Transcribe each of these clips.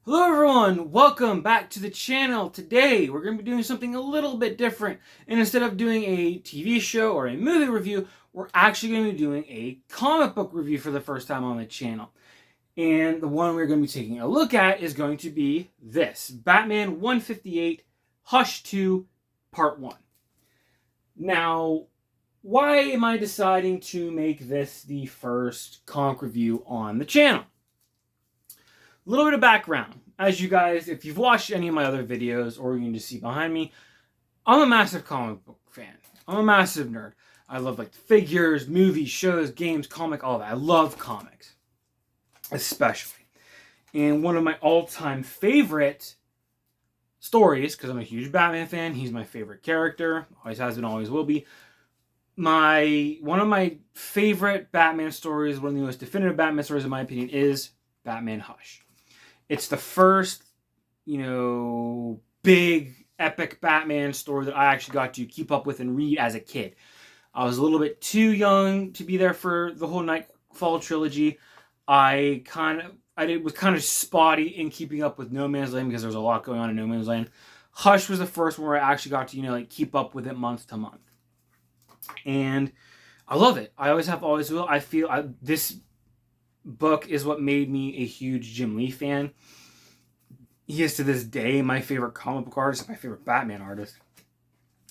Hello everyone, welcome back to the channel. Today we're going to be doing something a little bit different, and instead of doing a TV show or a movie review, we're actually going to be doing a comic book review for the first time on the channel. And the one we're going to be taking a look at is going to be this, Batman 158 Hush 2 Part 1. Now, why am I deciding to make this the first comic review on the channel? A little bit of background. As you guys, if you've watched any of my other videos, or you can just see behind me, I'm a massive comic book fan. I'm a massive nerd. I love like figures, movies, shows, games, comic, all that. I love comics, especially. And one of my all-time favorite stories, because I'm a huge Batman fan, he's my favorite character, always has been, always will be. One of my favorite Batman stories, one of the most definitive Batman stories in my opinion, is Batman Hush. It's the first, big, epic Batman story that I actually got to keep up with and read as a kid. I was a little bit too young to be there for the whole Nightfall trilogy. I was kind of spotty in keeping up with No Man's Land because there was a lot going on in No Man's Land. Hush was the first one where I actually got to, keep up with it month to month. And I love it. I always have, always will. I feel this book is what made me a huge Jim Lee fan. He is to this day my favorite comic book artist, my favorite Batman artist.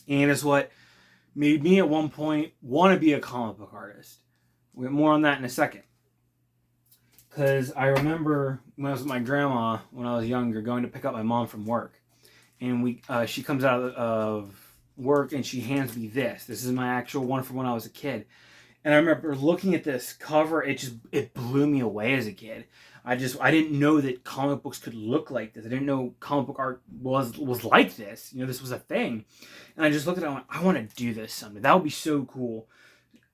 And it's what made me at one point want to be a comic book artist. We'll get more on that in a second. Because I remember when I was with my grandma, when I was younger, going to pick up my mom from work. And she comes out of work and she hands me this. This is my actual one from when I was a kid. And I remember looking at this cover, it blew me away as a kid. I didn't know that comic books could look like this. I didn't know comic book art was like this. This was a thing. And I just looked at it and I went, I want to do this someday. That would be so cool.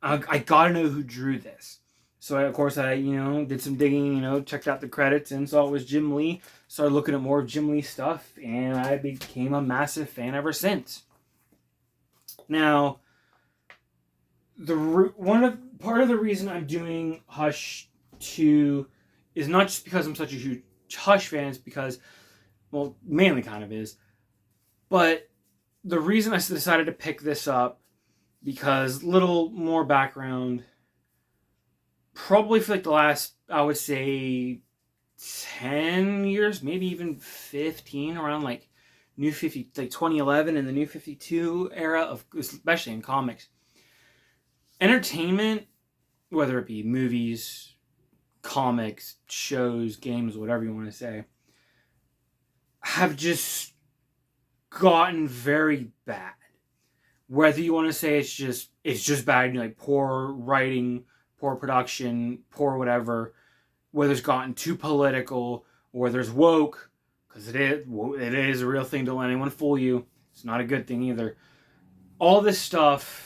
I gotta know who drew this. So of course I did some digging, checked out the credits and saw it was Jim Lee. Started looking at more of Jim Lee stuff and I became a massive fan ever since. Now, part of the reason I'm doing Hush 2 is not just because I'm such a huge Hush fan, it's because, well, mainly kind of is, but the reason I decided to pick this up, because little more background, probably for like the last, I would say, 10 years, maybe even 15, around like New 50, like 2011 and the New 52 era, of especially in comics. Entertainment, whether it be movies, comics, shows, games, whatever you want to say, have just gotten very bad. Whether you want to say it's just bad, like poor writing, poor production, poor whatever, whether it's gotten too political, or whether it's woke, because it is a real thing, don't let anyone fool you. It's not a good thing either. All this stuff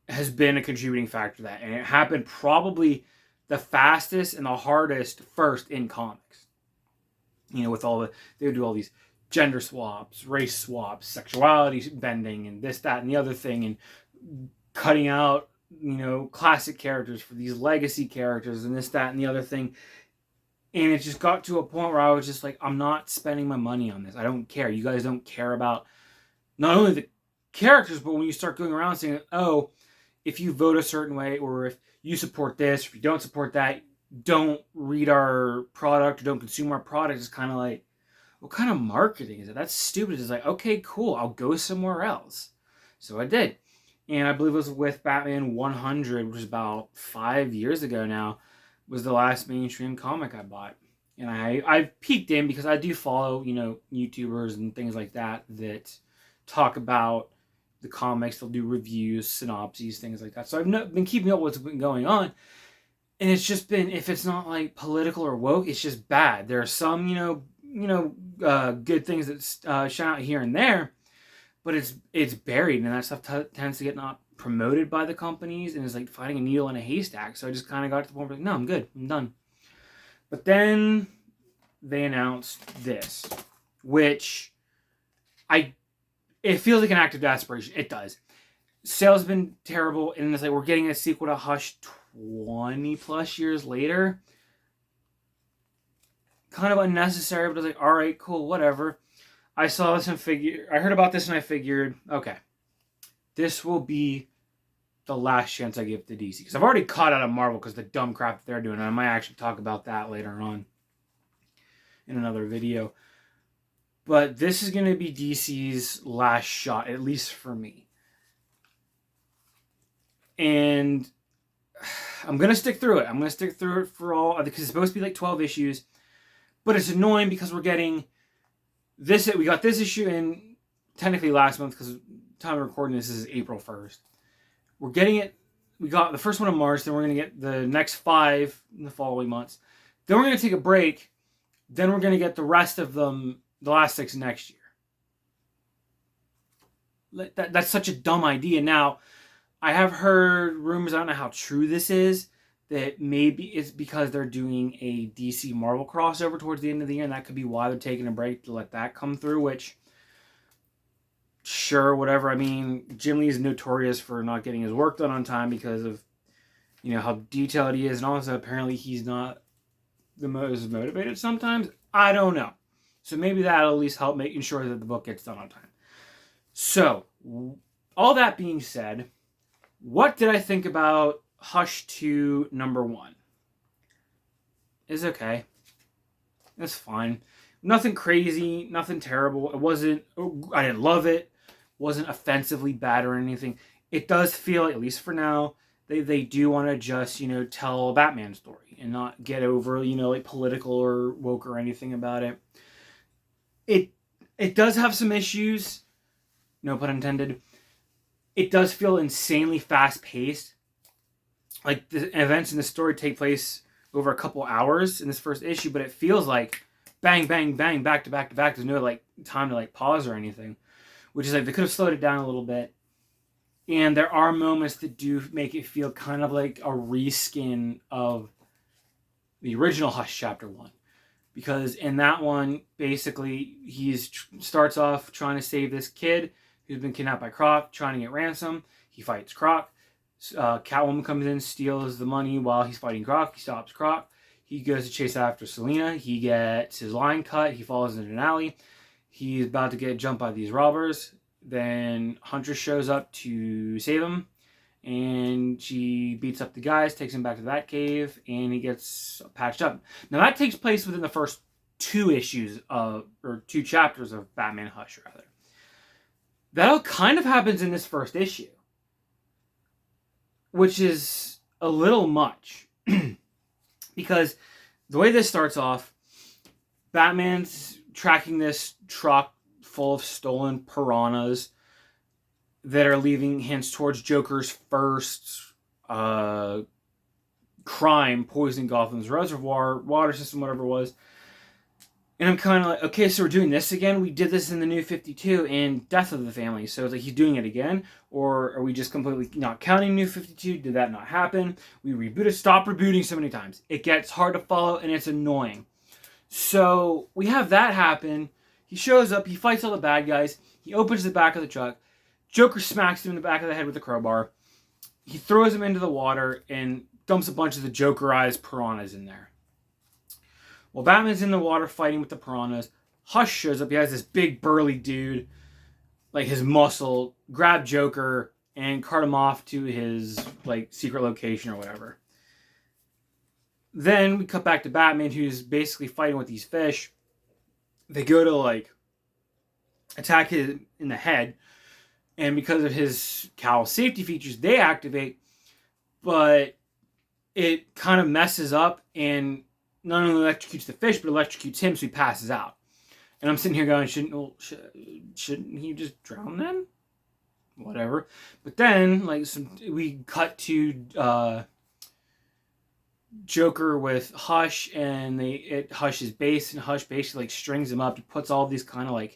has been a contributing factor to that. And it happened probably the fastest and the hardest first in comics. They would do all these gender swaps, race swaps, sexuality bending, and this, that, and the other thing, and cutting out, classic characters for these legacy characters, and this, that, and the other thing. And it just got to a point where I was just like, I'm not spending my money on this. I don't care. You guys don't care about not only the characters, but when you start going around saying, oh, if you vote a certain way, or if you support this, or if you don't support that, don't read our product or don't consume our product, it's kind of like, what kind of marketing is it? That's stupid. It's like, okay, cool, I'll go somewhere else. So I did. And I believe it was with Batman 100, which was about 5 years ago now, was the last mainstream comic I bought. And I peeked in because I do follow, YouTubers and things like that talk about the comics. They'll do reviews, synopses, things like that. So I've been keeping up with what's been going on. And it's just been, if it's not like political or woke, it's just bad. There are some, good things that shine out here and there, but it's buried, and that stuff tends to get not promoted by the companies, and it's like finding a needle in a haystack. So I just kind of got to the point where no, I'm good, I'm done. But then they announced this, which it feels like an act of desperation. It does. Sales have been terrible, and it's like we're getting a sequel to Hush 20 plus years later. kind of unnecessary, but I was like, all right, cool, whatever. I saw this and I heard about this and I figured, okay, this will be the last chance I give to DC. Because I've already caught out of Marvel because the dumb crap that they're doing. And I might actually talk about that later on in another video. But this is going to be DC's last shot, at least for me. And I'm going to stick through it. I'm going to stick through it for all, because it's supposed to be like 12 issues. But it's annoying because we're getting this. We got this issue in technically last month, because time of recording this is April 1st. We're getting it. We got the first one in March. Then we're going to get the next 5 in the following months. Then we're going to take a break. Then we're going to get the rest of them, the last 6 next year. That's such a dumb idea. Now, I have heard rumors, I don't know how true this is, that maybe it's because they're doing a DC Marvel crossover towards the end of the year, and that could be why they're taking a break to let that come through, which, sure, whatever. I mean, Jim Lee is notorious for not getting his work done on time because of, how detailed he is, and also apparently he's not the most motivated sometimes. I don't know. So maybe that'll at least help making sure that the book gets done on time. So, all that being said, what did I think about Hush 2 #1? It's okay. It's fine. Nothing crazy, nothing terrible. I didn't love it. Wasn't offensively bad or anything. It does feel, at least for now, they do want to just, tell a Batman story and not get over, like political or woke or anything about it. It does have some issues, no pun intended. It does feel insanely fast-paced. Like, the events in the story take place over a couple hours in this first issue, but it feels like bang, bang, bang, back to back to back. There's no, time to, pause or anything. Which is, they could have slowed it down a little bit. And there are moments that do make it feel kind of like a reskin of the original Hush Chapter 1. Because in that one, basically, he starts off trying to save this kid who's been kidnapped by Croc, trying to get ransom. He fights Croc. Catwoman comes in, steals the money while he's fighting Croc. He stops Croc. He goes to chase after Selina. He gets his line cut. He falls into an alley. He's about to get jumped by these robbers. Then Huntress shows up to save him. And she beats up the guys, takes him back to the Batcave, and he gets patched up. Now, that takes place within the first 2 chapters of Batman Hush, rather. That all kind of happens in this first issue, which is a little much. Because the way this starts off, Batman's tracking this truck full of stolen piranhas that are leaving hints towards Joker's first crime, poisoning Gotham's reservoir, water system, whatever it was. And I'm kind of like, okay, so we're doing this again? We did this in the New 52 and Death of the Family. So it's like, he's doing it again? Or are we just completely not counting New 52? Did that not happen? We rebooted. Stop rebooting so many times. It gets hard to follow and it's annoying. So we have that happen. He shows up. He fights all the bad guys. He opens the back of the truck. Joker smacks him in the back of the head with a crowbar. He throws him into the water and dumps a bunch of the Jokerized piranhas in there. While Batman's in the water fighting with the piranhas, Hush shows up. He has this big burly dude, like his muscle, grab Joker and cart him off to his secret location or whatever. Then we cut back to Batman, who's basically fighting with these fish. They go to attack him in the head, and because of his cowl safety features, they activate, but it kind of messes up and not only electrocutes the fish, but electrocutes him, so he passes out. And I'm sitting here going, shouldn't he just drown then? Whatever. But then, we cut to Joker with Hush, and Hush his base, and Hush basically strings him up. He puts all these kind of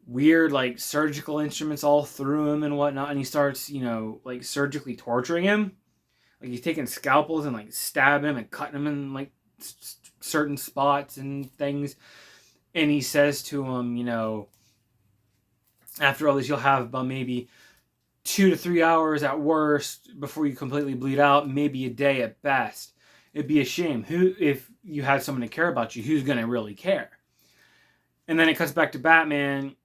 weird surgical instruments all through him and whatnot, and he starts surgically torturing him. He's taking scalpels and stabbing him and cutting him in certain spots and things. And he says to him, after all this, you'll have about maybe 2 to 3 hours at worst before you completely bleed out, maybe a day at best. It'd be a shame. Who, if you had someone to care about you, who's going to really care? And then it cuts back to Batman,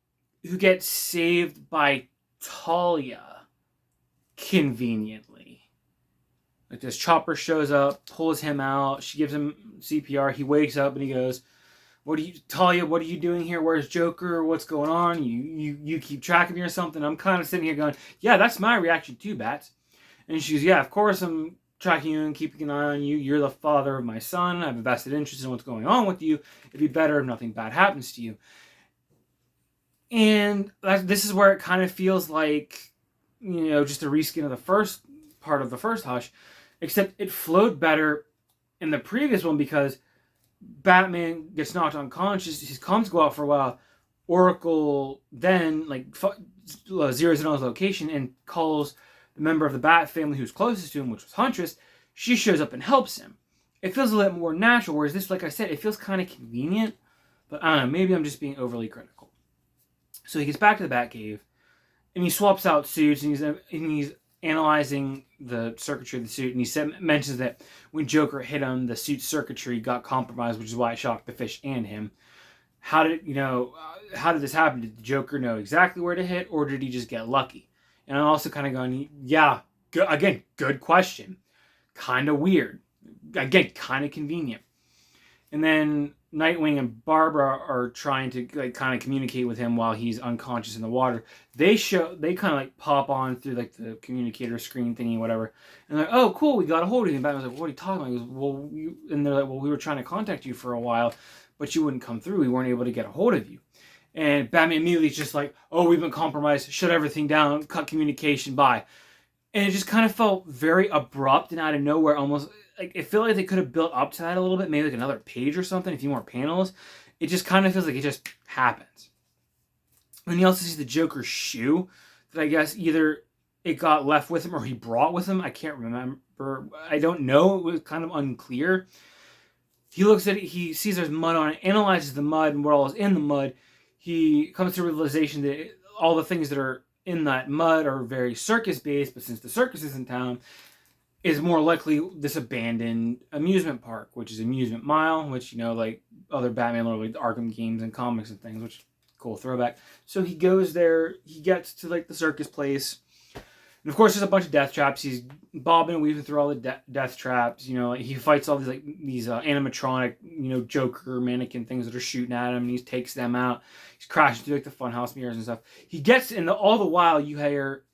who gets saved by Talia, conveniently. Like, this chopper shows up, pulls him out, she gives him CPR, he wakes up and he goes, Talia, what are you doing here? Where's Joker? What's going on? You keep track of me or something? I'm kind of sitting here going, yeah, that's my reaction too, Bats. And she goes, yeah, of course I'm tracking you and keeping an eye on you. You're the father of my son. I have a vested interest in what's going on with you. It'd be better if nothing bad happens to you. And this is where it kind of feels like, just a reskin of the first part of the first Hush, except it flowed better in the previous one because Batman gets knocked unconscious. His comms go out for a while. Oracle then zeroes in on his location and calls the member of the Bat family who's closest to him, which was Huntress. She shows up and helps him. It feels a little more natural, whereas this, like I said, it feels kind of convenient. But I don't know, maybe I'm just being overly critical. So he gets back to the Batcave, and he swaps out suits, and he's analyzing the circuitry of the suit, and he mentions that when Joker hit him, the suit's circuitry got compromised, which is why it shocked the Fish and him. How did this happen? Did the Joker know exactly where to hit, or did he just get lucky? And I'm also kind of going, yeah, good question. Kind of weird. Again, kind of convenient. And then Nightwing and Barbara are trying to kind of communicate with him while he's unconscious in the water. They kind of pop on through the communicator screen thingy, whatever. And they're like, oh, cool, we got a hold of you. And Batman's like, what are you talking about? He goes, well, and they're like, well, we were trying to contact you for a while, but you wouldn't come through. We weren't able to get a hold of you. And Batman immediately is just like, oh, we've been compromised. Shut everything down. Cut communication. Bye. And it just kind of felt very abrupt and out of nowhere, almost. It felt like they could have built up to that a little bit, maybe another page or something, a few more panels. It just kind of feels like it just happens. And you also see the Joker's shoe that I guess either it got left with him or he brought with him. I can't remember. I don't know. It was kind of unclear. He looks at it. He sees there's mud on it, analyzes the mud and what all is in the mud. He comes to the realization that all the things that are in that mud are very circus-based, but since the circus is in town, is more likely this abandoned amusement park, which is Amusement Mile, which, other Batman, like the Arkham games and comics and things, which cool throwback. So he goes there, he gets to the circus place, and of course there's a bunch of death traps. He's bobbing and weaving through all the death traps. He fights all these animatronic, Joker mannequin things that are shooting at him, and he takes them out. He's crashing through the funhouse mirrors and stuff. He gets in all the while you hear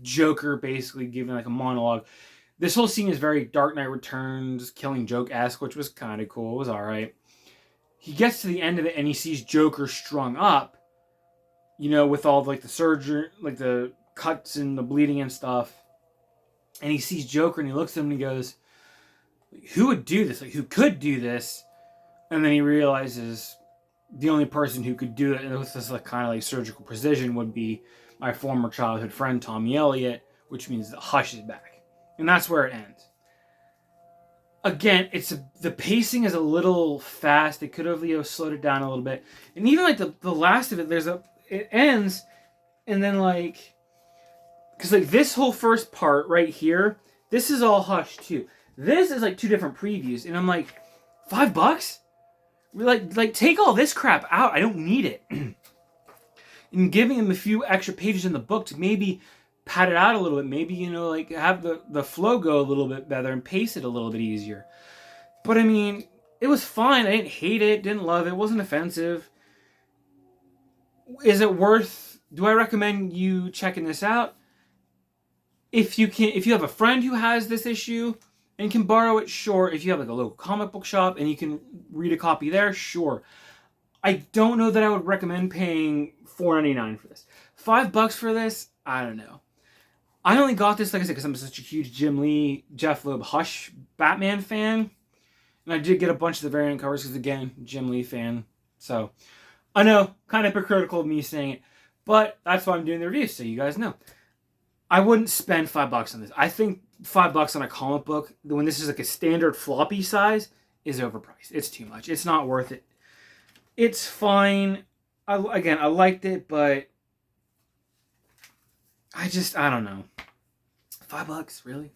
Joker basically giving a monologue. This whole scene is very Dark Knight Returns, Killing Joke-esque, which was kind of cool. It was alright. He gets to the end of it and he sees Joker strung up, with all the surgery, the cuts and the bleeding and stuff. And he sees Joker and he looks at him and he goes, who would do this? Who could do this? And then he realizes the only person who could do it with this kind of surgical precision would be my former childhood friend, Tommy Elliott, which means that Hush is back. And that's where it ends. Again, the pacing is a little fast. They could have slowed it down a little bit. And even the last of it, it ends, and then because this whole first part right here, this is all Hush too. This is two different previews, and I'm like, $5? Take all this crap out. I don't need it. And giving him a few extra pages in the book to maybe pad it out a little bit, maybe, have the flow go a little bit better and pace it a little bit easier. But I mean, it was fine. I didn't hate it, didn't love it, wasn't offensive. Is it worth, do I recommend you checking this out? If you have a friend who has this issue and can borrow it, sure. If you have a local comic book shop and you can read a copy there, sure. I don't know that I would recommend paying $4.99 for this. $5 for this, I don't know. I only got this, like I said, because I'm such a huge Jim Lee, Jeff Loeb, Hush Batman fan. And I did get a bunch of the variant covers because, again, Jim Lee fan. So, I know, kind of hypocritical of me saying it. But that's why I'm doing the review, so you guys know. I wouldn't spend $5 on this. I think $5 on a comic book, when this is a standard floppy size, is overpriced. It's too much. It's not worth it. It's fine. I liked it, but I don't know. $5, really?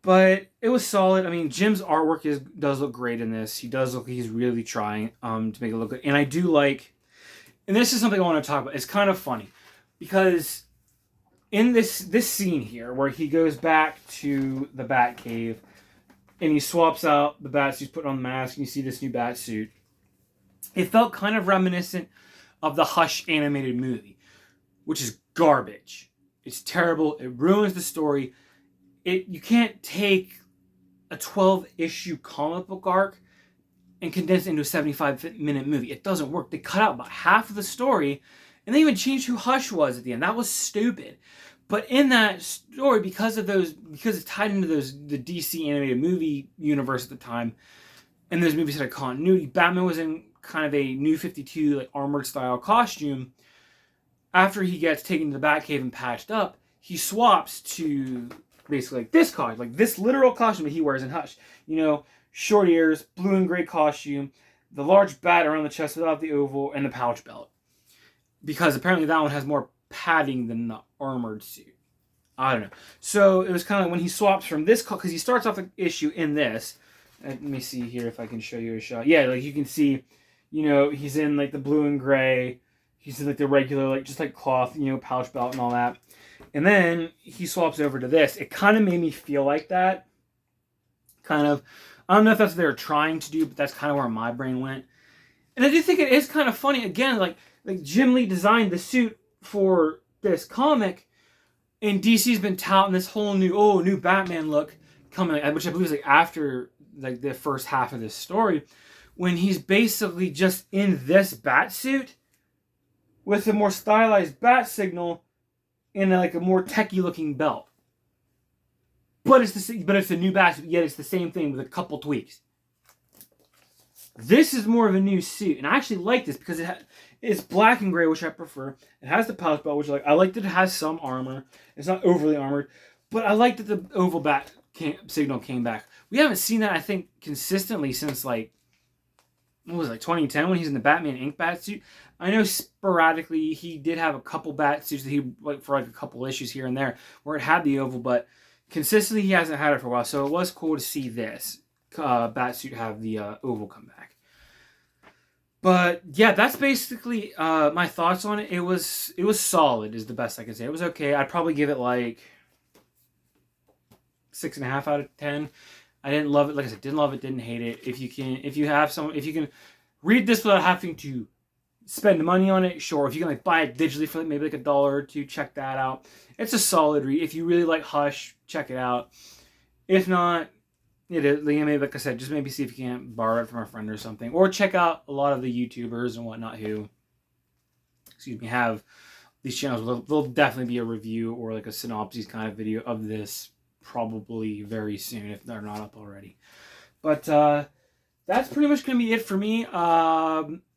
But it was solid. I mean, Jim's artwork does look great in this. He does look like he's really trying to make it look good. And I do like, and this is something I want to talk about. It's kind of funny because in this scene here where he goes back to the Batcave and he swaps out the bat suit, putting on the mask, and you see this new bat suit. It felt kind of reminiscent of the Hush animated movie, which is garbage. It's terrible. It ruins the story. You can't take a 12-issue comic book arc and condense it into a 75-minute movie. It doesn't work. They cut out about half of the story, and they even changed who Hush was at the end. That was stupid. But in that story, because it's tied into the DC animated movie universe at the time, and those movies had a continuity, Batman was in kind of a New 52 like armored style costume. After he gets taken to the Batcave and patched up, he swaps to basically like this costume, like this literal costume that he wears in Hush. You know, short ears, blue and gray costume, the large bat around the chest without the oval, and the pouch belt. Because apparently that one has more padding than the armored suit. I don't know. So it was kind of like when he swaps from this, because he starts off the issue in this. Let me see here if I can show you a shot. Yeah, like you can see, you know, he's in like the blue and gray. He's in like the regular, like just like cloth, you know, pouch belt and all that. And then he swaps over to this. It kind of made me feel like that. Kind of. I don't know if that's what they were trying to do, but that's kind of where my brain went. And I do think it is kind of funny. Again, like Jim Lee designed the suit for this comic, and DC's been touting this whole new Batman look coming, which I believe is like after like the first half of this story, when he's basically just in this bat suit with a more stylized bat signal and like a more techie looking belt. But it's the new bat suit, yet it's the same thing with a couple tweaks. This is more of a new suit, and I actually like this because it's black and gray, which I prefer. It has the pouch belt, which I like that it has some armor. It's not overly armored, but I like that the oval bat signal came back. We haven't seen that, I think, consistently since like, what was it, like 2010 when he's in the Batman Inc. bat suit. I know sporadically he did have a couple bat suits that he like for like a couple issues here and there where it had the oval, but consistently he hasn't had it for a while. So it was cool to see this bat suit have the oval come back. But yeah, that's basically my thoughts on it. It was solid, is the best I can say. It was okay. I'd probably give it like 6.5 out of 10. I didn't love it. Like I said, didn't love it, didn't hate it. If you can read this without having to spend money on it, sure. If you can like buy it digitally for like maybe like $1 or $2, check that out. It's a solid read. If you really like Hush, check it out. If not, it is, maybe like I said, just maybe see if you can't borrow it from a friend or something, or check out a lot of the YouTubers and whatnot who, have these channels. There'll definitely be a review or like a synopsis kind of video of this probably very soon if they're not up already. But that's pretty much going to be it for me.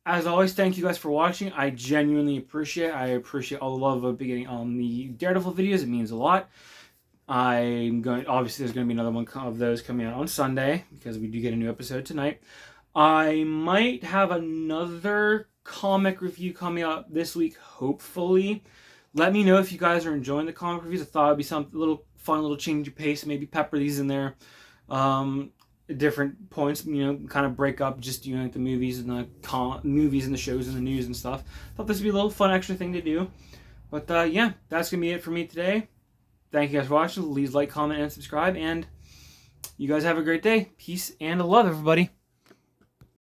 As always, thank you guys for watching. I genuinely appreciate it. I appreciate all the love I've been getting on the Daredevil videos. It means a lot. Obviously there's going to be another one of those coming out on Sunday because we do get a new episode tonight. I might have another comic review coming out this week, hopefully. Let me know if you guys are enjoying the comic reviews. I thought it'd be something little fun, little change of pace, maybe pepper these in there. Different points, kind of break up just like the movies and the shows and the news and stuff. Thought this would be a little fun extra thing to do. But yeah, that's going to be it for me today. Thank you guys for watching. Please like, comment, and subscribe. And you guys have a great day. Peace and love, everybody.